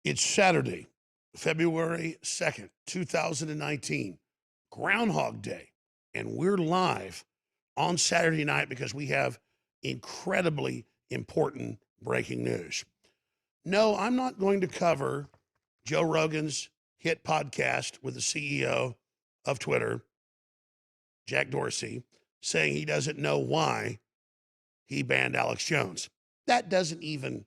It's Saturday, February 2nd, 2019, Groundhog Day, and we're live on Saturday night because we have incredibly important breaking news. No, I'm not going to cover Joe Rogan's hit podcast with the CEO of Twitter, Jack Dorsey, saying he doesn't know why he banned Alex Jones. That doesn't even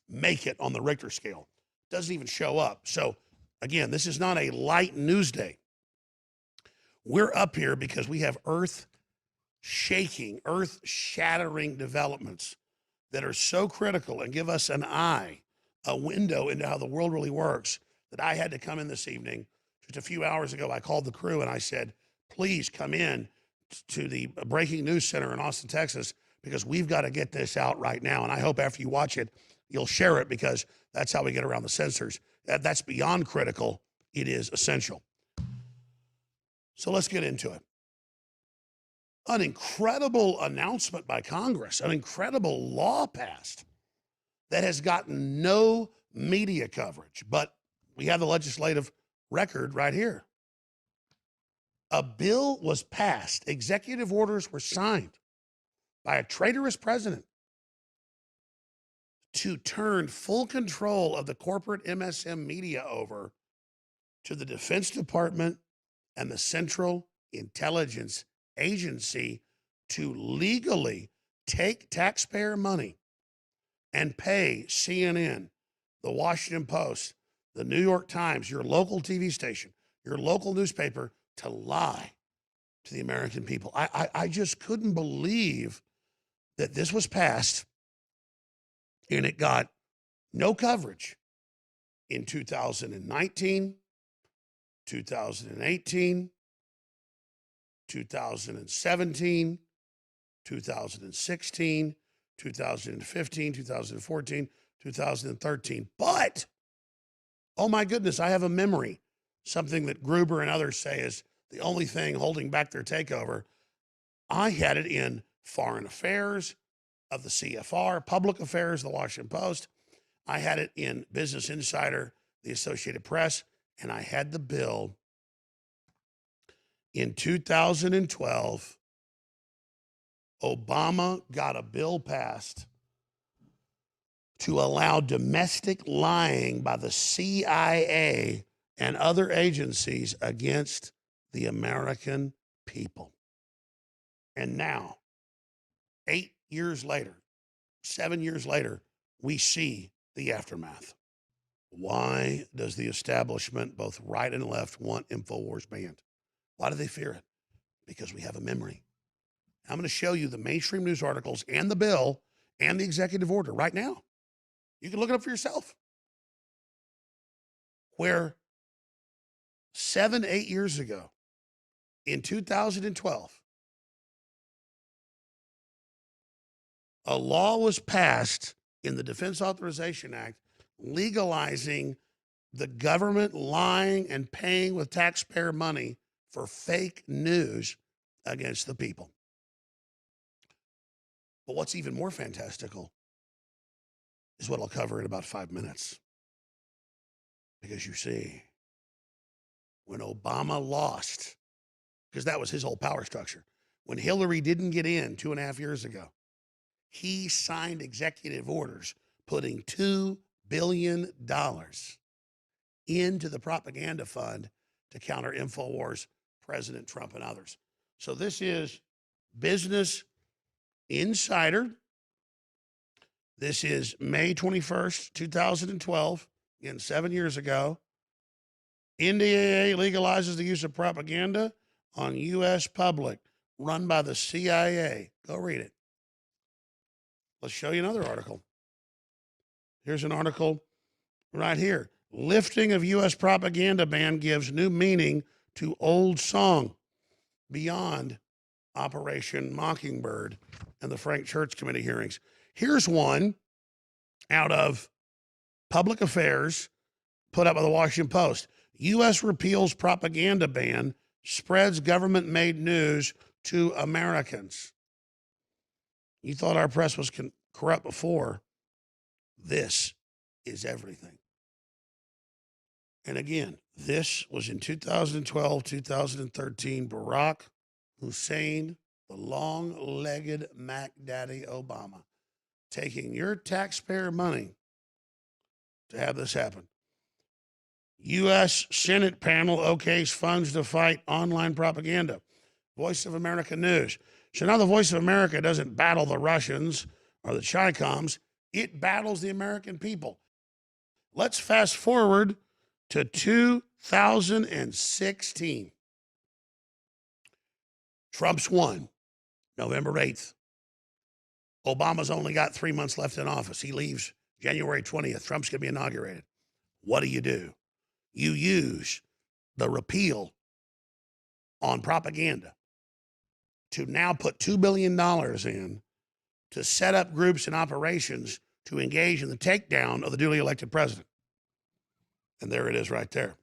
make it on the Richter scale. Doesn't even show up. So again, this is not a light news day. We're up here because we have earth-shaking, earth-shattering developments that are so critical and give us a window into how the world really works, that I had to come in this evening. Just a few hours ago, I called the crew and I said, please come in to the Breaking News Center in Austin, Texas, because we've got to get this out right now. And I hope after you watch it, you'll share it, because that's how we get around the censors. That's beyond critical. It is essential. So let's get into it. An incredible announcement by Congress, an incredible law passed that has gotten no media coverage, but we have the legislative record right here. A bill was passed, executive orders were signed by a traitorous president to turn full control of the corporate MSM media over to the Defense Department and the Central Intelligence Agency to legally take taxpayer money and pay CNN, the Washington Post, the New York Times, your local TV station, your local newspaper, to lie to the American people. I just couldn't believe that this was passed and it got no coverage in 2019, 2018, 2017, 2016, 2015, 2014, 2013. But, oh my goodness, I have a memory. Something that Gruber and others say is the only thing holding back their takeover. I had it in Foreign Affairs of the CFR, Public Affairs, the Washington Post. I had it in Business Insider, the Associated Press, and I had the bill in 2012. Obama got a bill passed to allow domestic lying by the CIA and other agencies against the American people. And now, 8 years later, 7 years later, we see the aftermath. Why does the establishment, both right and left, want InfoWars banned? Why do they fear it? Because we have a memory. I'm going to show you the mainstream news articles and the bill and the executive order right now. You can look it up for yourself. Where 7, 8 years ago, in 2012, a law was passed in the Defense Authorization Act legalizing the government lying and paying with taxpayer money for fake news against the people. But what's even more fantastical is what I'll cover in about 5 minutes. Because you see, when Obama lost, because that was his whole power structure, when Hillary didn't get in 2.5 years ago, he signed executive orders putting $2 billion into the propaganda fund to counter InfoWars, President Trump, and others. So this is Business Insider. This is May 21st, 2012, again, 7 years ago. NDAA legalizes the use of propaganda on U.S. public, run by the CIA. Go read it. Let's show you another article. Here's an article right here. Lifting of U.S. propaganda ban gives new meaning to old song, beyond Operation Mockingbird and the Frank Church Committee hearings. Here's one out of Public Affairs put up by the Washington Post. U.S. repeals propaganda ban, spreads government-made news to Americans. You thought our press was corrupt before. This is everything. And again, this was in 2012, 2013, Barack Hussein, the long-legged Mac Daddy Obama, taking your taxpayer money to have this happen. U.S. Senate panel okays funds to fight online propaganda. Voice of America News. So now the Voice of America doesn't battle the Russians or the Chi-Coms. It battles the American people. Let's fast forward to 2016. Trump's won November 8th. Obama's only got 3 months left in office. He leaves January 20th. Trump's going to be inaugurated. What do? You use the repeal on propaganda to now put $2 billion in to set up groups and operations to engage in the takedown of the duly elected president. And there it is right there.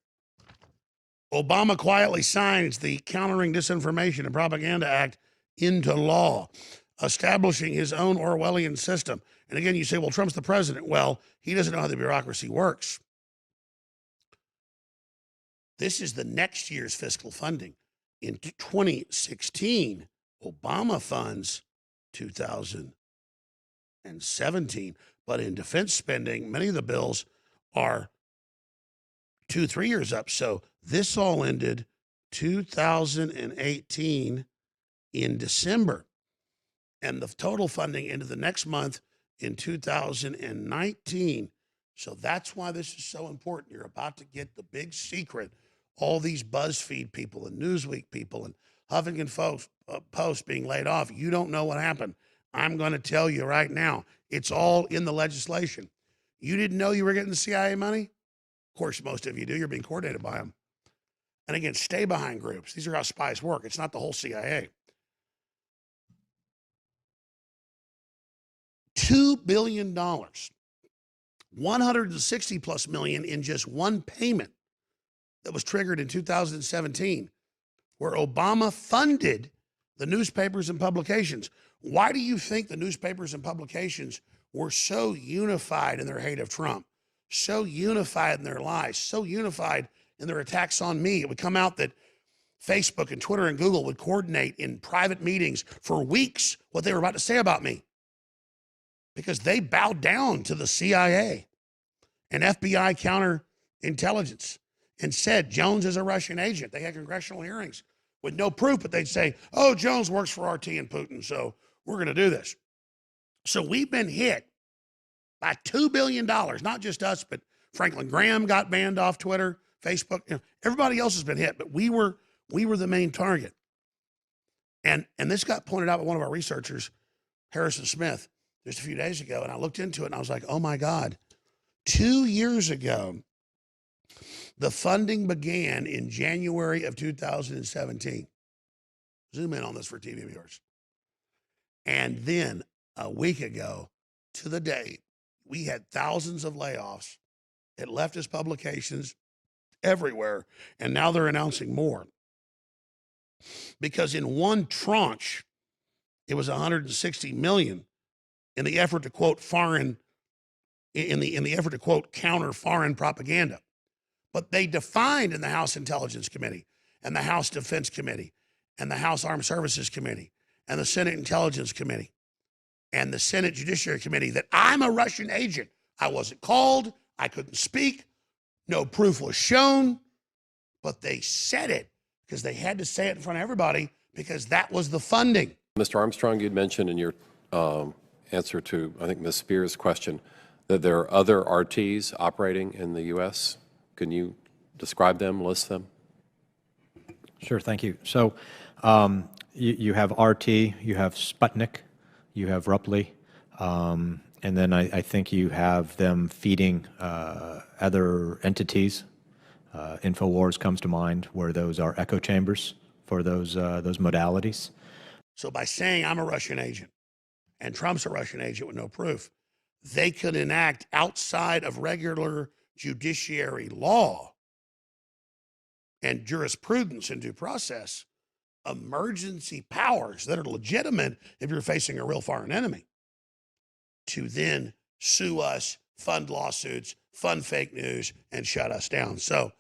Obama quietly signs the Countering Disinformation and Propaganda Act into law, establishing his own Orwellian system. And again, you say, well, Trump's the president. Well, he doesn't know how the bureaucracy works. This is the next year's fiscal funding. In 2016, Obama funds 2017. But in defense spending, many of the bills are 2-3 years up. So this all ended 2018 in December. And the total funding into the next month in 2019. So that's why this is so important. You're about to get the big secret. All these BuzzFeed people and Newsweek people and Huffington Post being laid off. You don't know what happened. I'm going to tell you right now. It's all in the legislation. You didn't know you were getting the CIA money? Of course, most of you do. You're being coordinated by them. And again, stay behind groups. These are how spies work. It's not the whole CIA. $2 billion, 160 plus million in just one payment that was triggered in 2017, where Obama funded the newspapers and publications. Why do you think the newspapers and publications were so unified in their hate of Trump, so unified in their lies, so unified in their attacks on me? It would come out that Facebook and Twitter and Google would coordinate in private meetings for weeks what they were about to say about me, because they bowed down to the CIA and FBI counterintelligence and said Jones is a Russian agent. They had congressional hearings with no proof, but they'd say, oh, Jones works for RT and Putin, so we're going to do this. So we've been hit by $2 billion, not just us, but Franklin Graham got banned off Twitter, Facebook. You know, everybody else has been hit, but we were the main target. And this got pointed out by one of our researchers, Harrison Smith, just a few days ago, and I looked into it, and I was like, oh, my God. 2 years ago, the funding began in January of 2017. Zoom in on this for TV viewers. And then a week ago to the day, we had thousands of layoffs at leftist publications everywhere, and now they're announcing more. Because in one tranche, it was 160 million in the effort to quote counter foreign propaganda. But they defined in the House Intelligence Committee and the House Defense Committee and the House Armed Services Committee and the Senate Intelligence Committee and the Senate Judiciary Committee that I'm a Russian agent. I wasn't called. I couldn't speak. No proof was shown. But they said it because they had to say it in front of everybody because that was the funding. Mr. Armstrong, you'd mentioned in your answer to, I think, Ms. Spears' question that there are other RTs operating in the U.S. Can you describe them, list them? Sure, thank you. So you have RT, you have Sputnik, you have Rupley, and then I think you have them feeding other entities. InfoWars comes to mind, where those are echo chambers for those modalities. So by saying I'm a Russian agent and Trump's a Russian agent with no proof, they could enact outside of regular judiciary law and jurisprudence and due process emergency powers that are legitimate if you're facing a real foreign enemy to then sue us fund lawsuits, fund fake news, and shut us down. So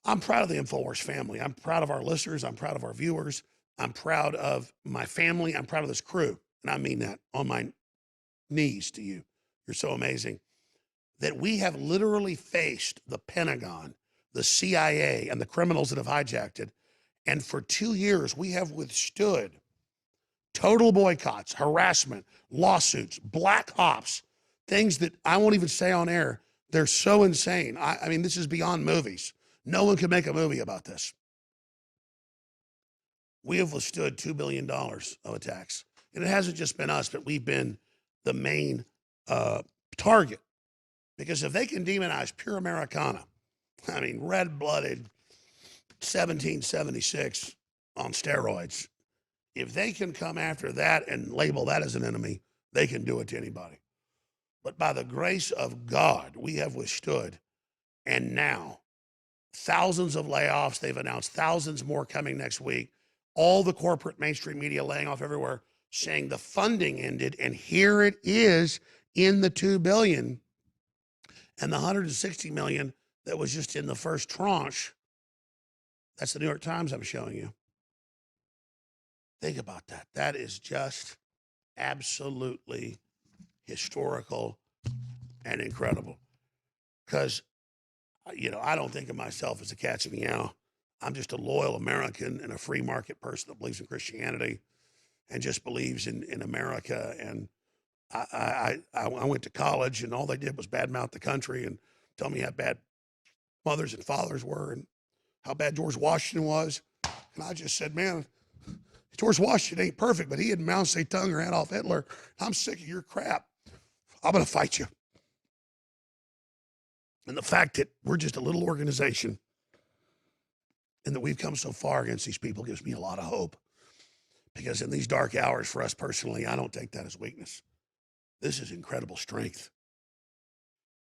I'm proud of the InfoWars family. I'm proud of our listeners. I'm proud of our viewers. I'm proud of my family. I'm proud of this crew. And I mean that on my knees to you. You're so amazing. That we have literally faced the Pentagon, the CIA, and the criminals that have hijacked it. And for 2 years, we have withstood total boycotts, harassment, lawsuits, black ops, things that I won't even say on air. They're so insane. I mean, this is beyond movies. No one could make a movie about this. We have withstood $2 billion of attacks. And it hasn't just been us, but we've been the main target. Because if they can demonize pure Americana, I mean, red-blooded 1776 on steroids, if they can come after that and label that as an enemy, they can do it to anybody. But by the grace of God, we have withstood. And now, thousands of layoffs. They've announced thousands more coming next week. All the corporate mainstream media laying off everywhere, saying the funding ended. And here it is in the $2 billion. And the $160 million that was just in the first tranche. That's the New York Times I'm showing you. Think about that. That is just absolutely historical and incredible. Because, you know, I don't think of myself as a cat's meow. I'm just a loyal American and a free market person that believes in Christianity and just believes in America. And I went to college, and all they did was badmouth the country and tell me how bad mothers and fathers were and how bad George Washington was. And I just said, man, George Washington ain't perfect, but he had Mao Zedong or Adolf Hitler. I'm sick of your crap. I'm going to fight you. And the fact that we're just a little organization and that we've come so far against these people gives me a lot of hope. Because in these dark hours for us personally, I don't take that as weakness. This is incredible strength.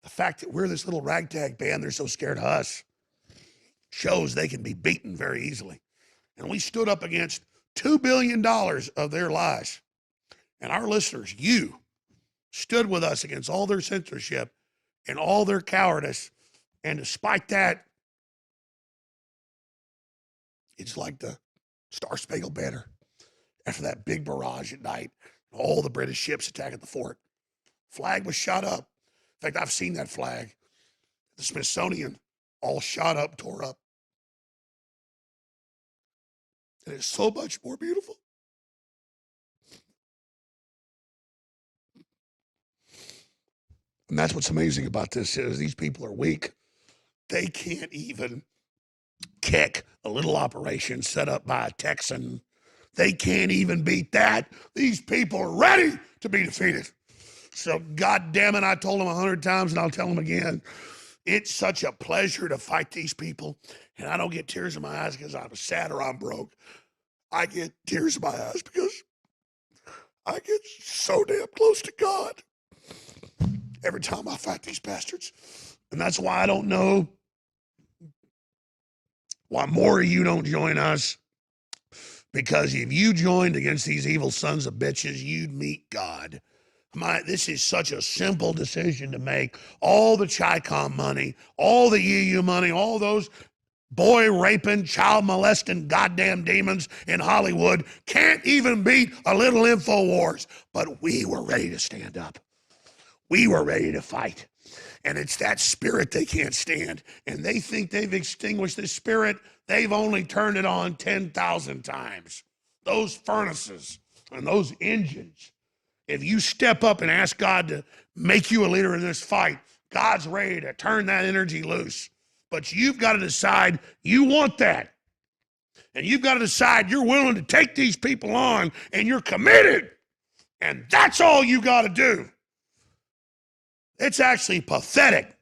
The fact that we're this little ragtag band, they're so scared of us, shows they can be beaten very easily. And we stood up against $2 billion of their lies. And our listeners, you, stood with us against all their censorship and all their cowardice. And despite that, it's like the Star Spangled Banner after that big barrage at night, all the British ships attacking the fort. Flag was shot up. In fact, I've seen that flag. The Smithsonian, all shot up, tore up. And it's so much more beautiful. And that's what's amazing about this is these people are weak. They can't even kick a little operation set up by a Texan. They can't even beat that. These people are ready to be defeated. So, God damn it, I told them 100 times and I'll tell them again. It's such a pleasure to fight these people. And I don't get tears in my eyes because I'm sad or I'm broke. I get tears in my eyes because I get so damn close to God every time I fight these bastards. And that's why I don't know why more of you don't join us. Because if you joined against these evil sons of bitches, you'd meet God. This is such a simple decision to make. All the Chi-Com money, all the EU money, all those boy raping, child molesting goddamn demons in Hollywood can't even beat a little InfoWars. But we were ready to stand up. We were ready to fight. And it's that spirit they can't stand. And they think they've extinguished this spirit. They've only turned it on 10,000 times. Those furnaces and those engines. If you step up and ask God to make you a leader in this fight, God's ready to turn that energy loose. But you've got to decide you want that. And you've got to decide you're willing to take these people on and you're committed. And that's all you got to do. It's actually pathetic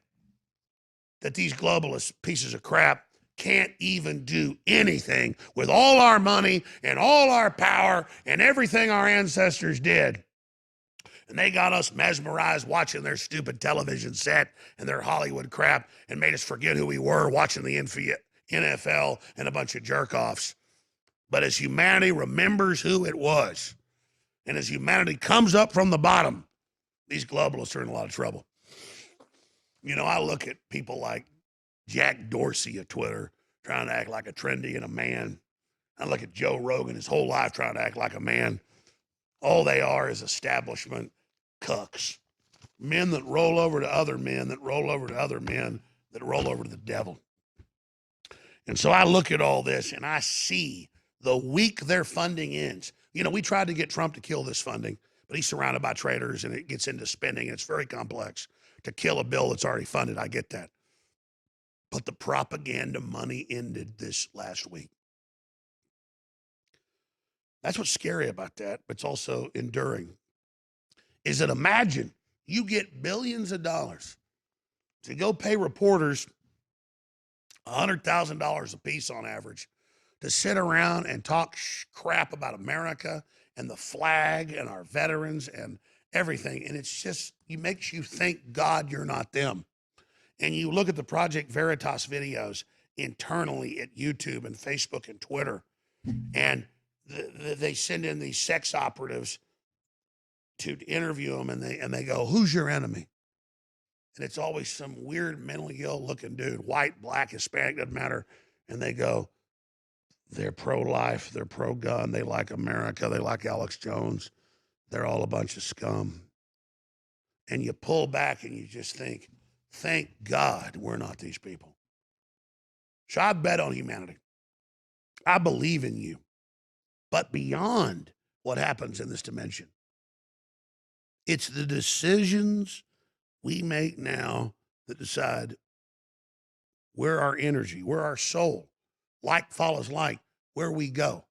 that these globalist pieces of crap can't even do anything with all our money and all our power and everything our ancestors did. And they got us mesmerized watching their stupid television set and their Hollywood crap and made us forget who we were watching the NFL and a bunch of jerk-offs. But as humanity remembers who it was, and as humanity comes up from the bottom, these globalists are in a lot of trouble. You know, I look at people like Jack Dorsey of Twitter trying to act like a trendy and a man. I look at Joe Rogan his whole life trying to act like a man. All they are is establishment cucks. Men that roll over to other men, that roll over to other men, that roll over to the devil. And so I look at all this and I see the week their funding ends. You know, we tried to get Trump to kill this funding, but he's surrounded by traitors and it gets into spending. And it's very complex to kill a bill that's already funded. I get that. But the propaganda money ended this last week. That's what's scary about that, but it's also enduring. Is that imagine you get billions of dollars to go pay reporters $100,000 a piece on average to sit around and talk crap about America and the flag and our veterans and everything. And it's just, it makes you think, God, you're not them. And you look at the Project Veritas videos internally at YouTube and Facebook and Twitter, and they send in these sex operatives to interview them, and they go, who's your enemy? And it's always some weird mentally ill looking dude, white, black, Hispanic, doesn't matter. And they go, they're pro-life, they're pro-gun, they like America, they like Alex Jones, they're all a bunch of scum. And you pull back and you just think, thank God we're not these people. So I bet on humanity. I believe in you. But beyond what happens in this dimension, it's the decisions we make now that decide where our energy, where our soul, like follows like, where we go.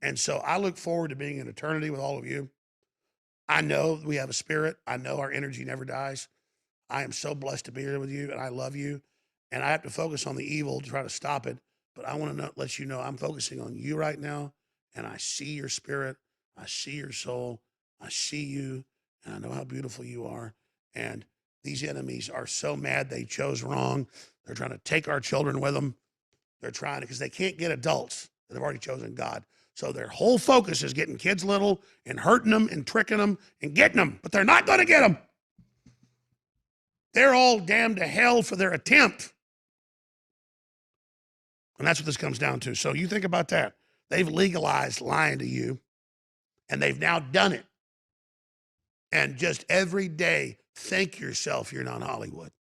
And so I look forward to being in eternity with all of you. I know we have a spirit. I know our energy never dies. I am so blessed to be here with you, and I love you. And I have to focus on the evil to try to stop it. But I want to let you know I'm focusing on you right now, and I see your spirit. I see your soul. I see you, and I know how beautiful you are. And these enemies are so mad they chose wrong. They're trying to take our children with them. They're trying to, because they can't get adults that have already chosen God. So their whole focus is getting kids little and hurting them and tricking them and getting them. But they're not going to get them. They're all damned to hell for their attempt. And that's what this comes down to. So you think about that. They've legalized lying to you, and they've now done it. And just every day, thank yourself you're not Hollywood.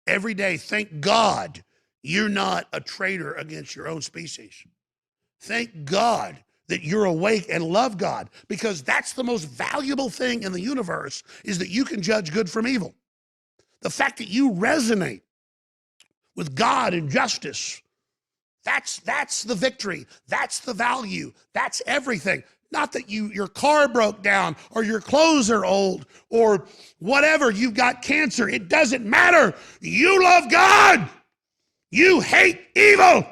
Every day, thank God you're not a traitor against your own species. Thank God that you're awake and love God, because that's the most valuable thing in the universe, is that you can judge good from evil. The fact that you resonate with God and justice, that's the victory. That's the value. That's everything. Not that your car broke down or your clothes are old or whatever, you've got cancer. It doesn't matter. You love God. You hate evil.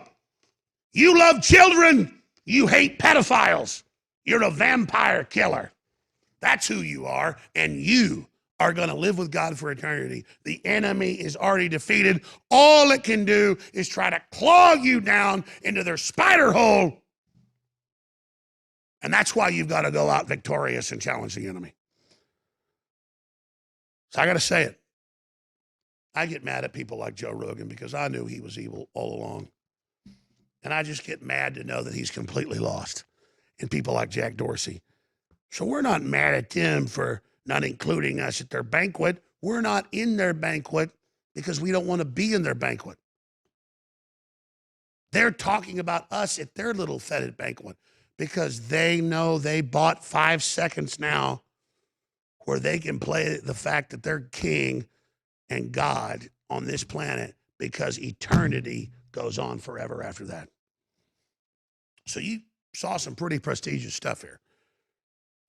You love children. You hate pedophiles. You're a vampire killer. That's who you are, and you are going to live with God for eternity. The enemy is already defeated. All it can do is try to claw you down into their spider hole. And that's why you've got to go out victorious and challenge the enemy. So I got to say it. I get mad at people like Joe Rogan because I knew he was evil all along. And I just get mad to know that he's completely lost. And people like Jack Dorsey. So we're not mad at them for not including us at their banquet. We're not in their banquet because we don't want to be in their banquet. They're talking about us at their little feted banquet because they know they bought 5 seconds now where they can play the fact that they're king and God on this planet, because eternity goes on forever after that. So you saw some pretty prestigious stuff here.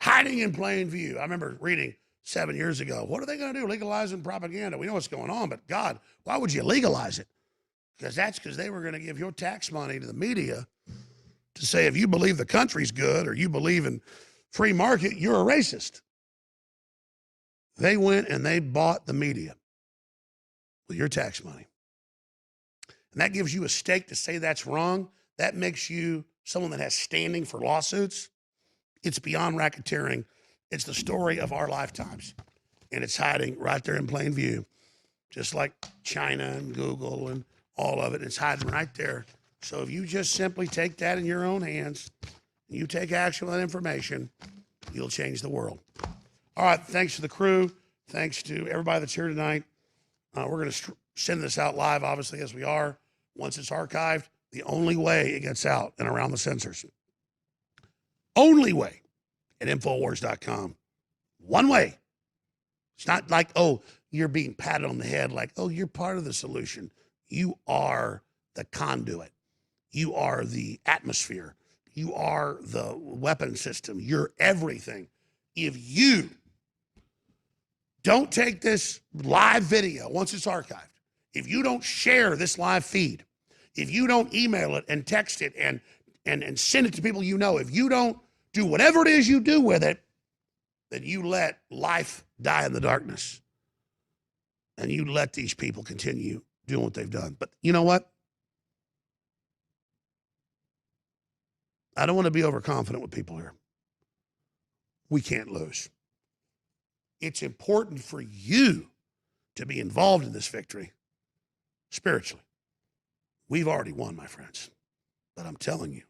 Hiding in plain view. I remember reading 7 years ago, what are they going to do? Legalizing propaganda. We know what's going on, but God, why would you legalize it? Because they were going to give your tax money to the media to say, if you believe the country's good or you believe in free market, you're a racist. They went and they bought the media with your tax money. And that gives you a stake to say that's wrong. That makes you someone that has standing for lawsuits. It's beyond racketeering. It's the story of our lifetimes. And it's hiding right there in plain view. just like China and Google and all of it. It's hiding right there. So if you just simply take that in your own hands, you take action on that information, you'll change the world. All right, thanks to the crew. Thanks to everybody that's here tonight. We're going to send this out live, obviously, as we are. Once it's archived, the only way it gets out and around the censors. Only way at Infowars.com. One way. It's not like, oh, you're being patted on the head like, oh, you're part of the solution. You are the conduit. You are the atmosphere. You are the weapon system. You're everything. If you don't take this live video once it's archived, if you don't share this live feed, if you don't email it and text it and send it to people you know, if you don't do whatever it is you do with it, then you let life die in the darkness. And you let these people continue doing what they've done. But you know what? I don't want to be overconfident with people here. We can't lose. It's important for you to be involved in this victory spiritually. We've already won, my friends. But I'm telling you,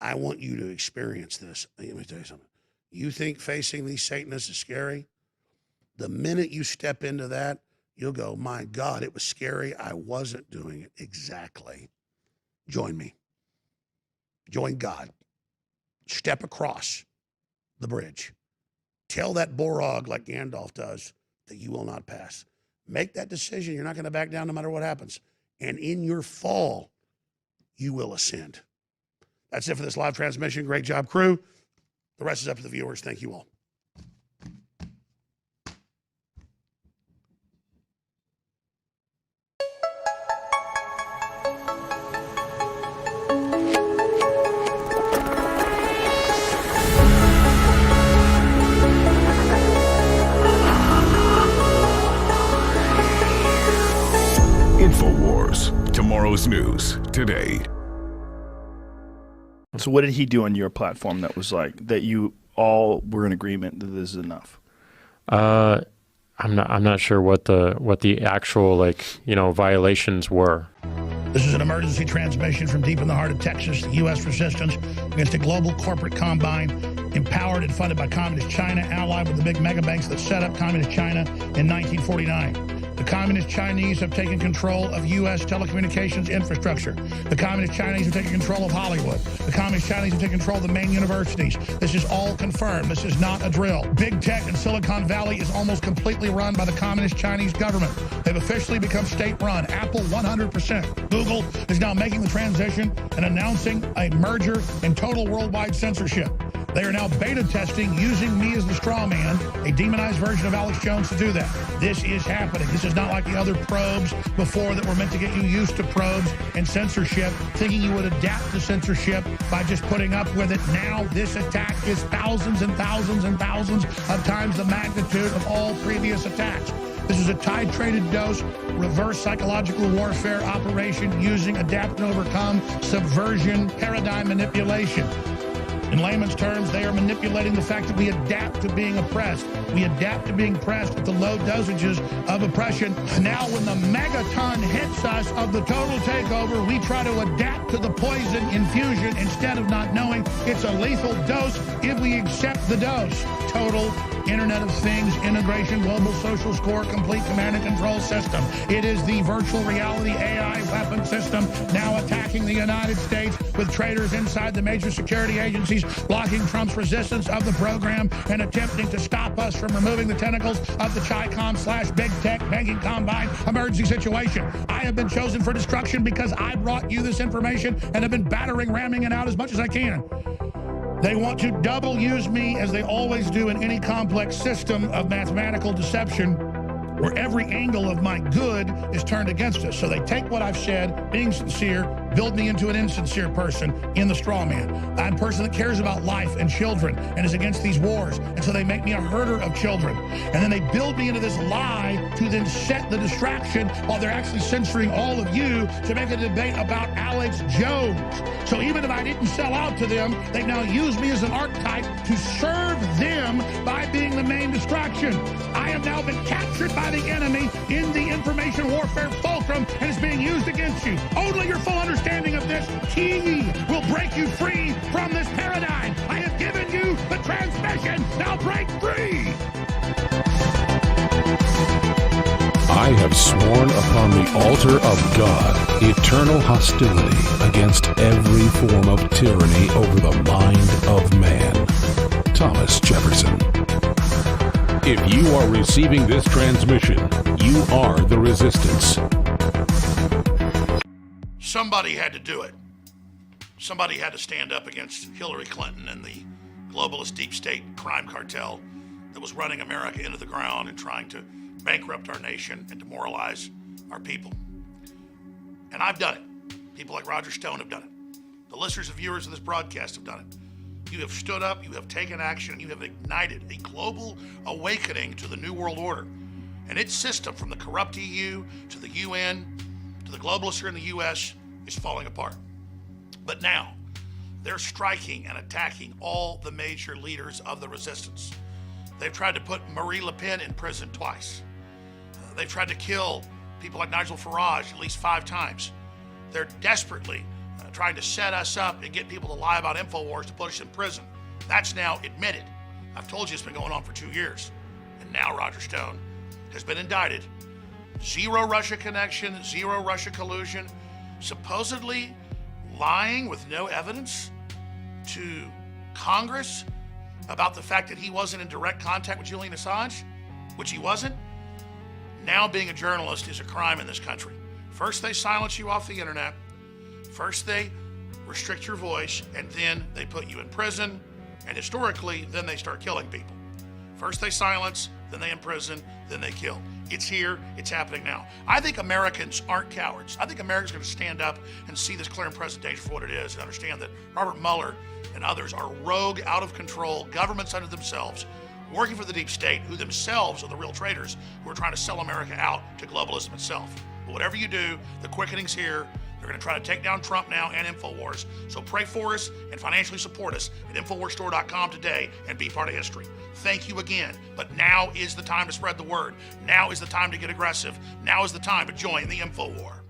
I want you to experience this. Let me tell you something. You think facing these Satanists is scary? The minute you step into that, you'll go, my God, it was scary. I wasn't doing it. Exactly. Join me. Join God. Step across the bridge. Tell that Borog, like Gandalf does, that you will not pass. Make that decision. You're not going to back down no matter what happens. And in your fall, you will ascend. That's it for this live transmission. Great job, crew. The rest is up to the viewers. Thank you all. InfoWars, tomorrow's news today. So what did he do on your platform that was like, that you all were in agreement that this is enough? I'm not sure what the actual violations were. This is an emergency transmission from deep in the heart of Texas. The U.S. resistance against a global corporate combine empowered and funded by Communist China, allied with the big mega banks that set up Communist China in 1949. The Communist Chinese have taken control of U.S. telecommunications infrastructure. The Communist Chinese have taken control of Hollywood. The Communist Chinese have taken control of the main universities. This is all confirmed. This is not a drill. Big tech in Silicon Valley is almost completely run by the Communist Chinese government. They've officially become state-run. Apple, 100%. Google is now making the transition and announcing a merger and total worldwide censorship. They are now beta testing using me as the straw man, a demonized version of Alex Jones, to do that. This is happening. This is not like the other probes before that were meant to get you used to probes and censorship, thinking you would adapt to censorship by just putting up with it. Now this attack is thousands and thousands and thousands of times the magnitude of all previous attacks. This is a titrated dose, reverse psychological warfare operation using adapt and overcome, subversion, paradigm manipulation. In layman's terms, they are manipulating the fact that we adapt to being oppressed. We adapt to being pressed at the low dosages of oppression. Now when the megaton hits us of the total takeover, we try to adapt to the poison infusion instead of not knowing it's a lethal dose if we accept the dose. Total Internet of Things integration, global social score, complete command and control system. It is the virtual reality AI weapon system now attacking the United States with traitors inside the major security agencies, blocking Trump's resistance of the program and attempting to stop us from removing the tentacles of the Chi-Com/Big Tech Banking Combine emergency situation. I have been chosen for destruction because I brought you this information and have been ramming it out as much as I can. They want to double use me, as they always do in any complex system of mathematical deception, where every angle of my good is turned against us. So they take what I've said, being sincere, build me into an insincere person in the straw man. I'm a person that cares about life and children and is against these wars. And so they make me a herder of children. And then they build me into this lie to then set the distraction while they're actually censoring all of you to make a debate about Alex Jones. So even if I didn't sell out to them, they've now used me as an archetype to serve them by being the main distraction. I have now been captured by the enemy in the information warfare fulcrum and is being used against you. Only your full understanding of this key will break you free from this paradigm. I have given you the transmission. Now break free. I have sworn upon the altar of God eternal hostility against every form of tyranny over the mind of man. Thomas Jefferson. If you are receiving this transmission, you are the resistance. Somebody had to do it. Somebody had to stand up against Hillary Clinton and the globalist deep state crime cartel that was running America into the ground and trying to bankrupt our nation and demoralize our people. And I've done it. People like Roger Stone have done it. The listeners and viewers of this broadcast have done it. You have stood up, you have taken action, and you have ignited a global awakening to the New World Order and its system, from the corrupt EU to the UN to the globalists here in the US, is falling apart. But now, they're striking and attacking all the major leaders of the resistance. They've tried to put Marie Le Pen in prison twice. They've tried to kill people like Nigel Farage at least 5 times. They're desperately trying to set us up and get people to lie about InfoWars to put us in prison. That's now admitted. I've told you it's been going on for 2 years. And now Roger Stone has been indicted. 0 Russia connection, 0 Russia collusion, supposedly lying with no evidence to Congress about the fact that he wasn't in direct contact with Julian Assange, which he wasn't. Now being a journalist is a crime in this country. First they silence you off the internet, first they restrict your voice, and then they put you in prison, and historically, then they start killing people. First they silence, then they imprison, then they kill. It's here, it's happening now. I think Americans aren't cowards. I think Americans are going to stand up and see this clear and present danger for what it is and understand that Robert Mueller and others are rogue, out of control, governments unto themselves, working for the deep state, who themselves are the real traitors who are trying to sell America out to globalism itself. But whatever you do, the quickening's here. They're going to try to take down Trump now and InfoWars. So pray for us and financially support us at InfoWarsStore.com today and be part of history. Thank you again. But now is the time to spread the word. Now is the time to get aggressive. Now is the time to join the InfoWar.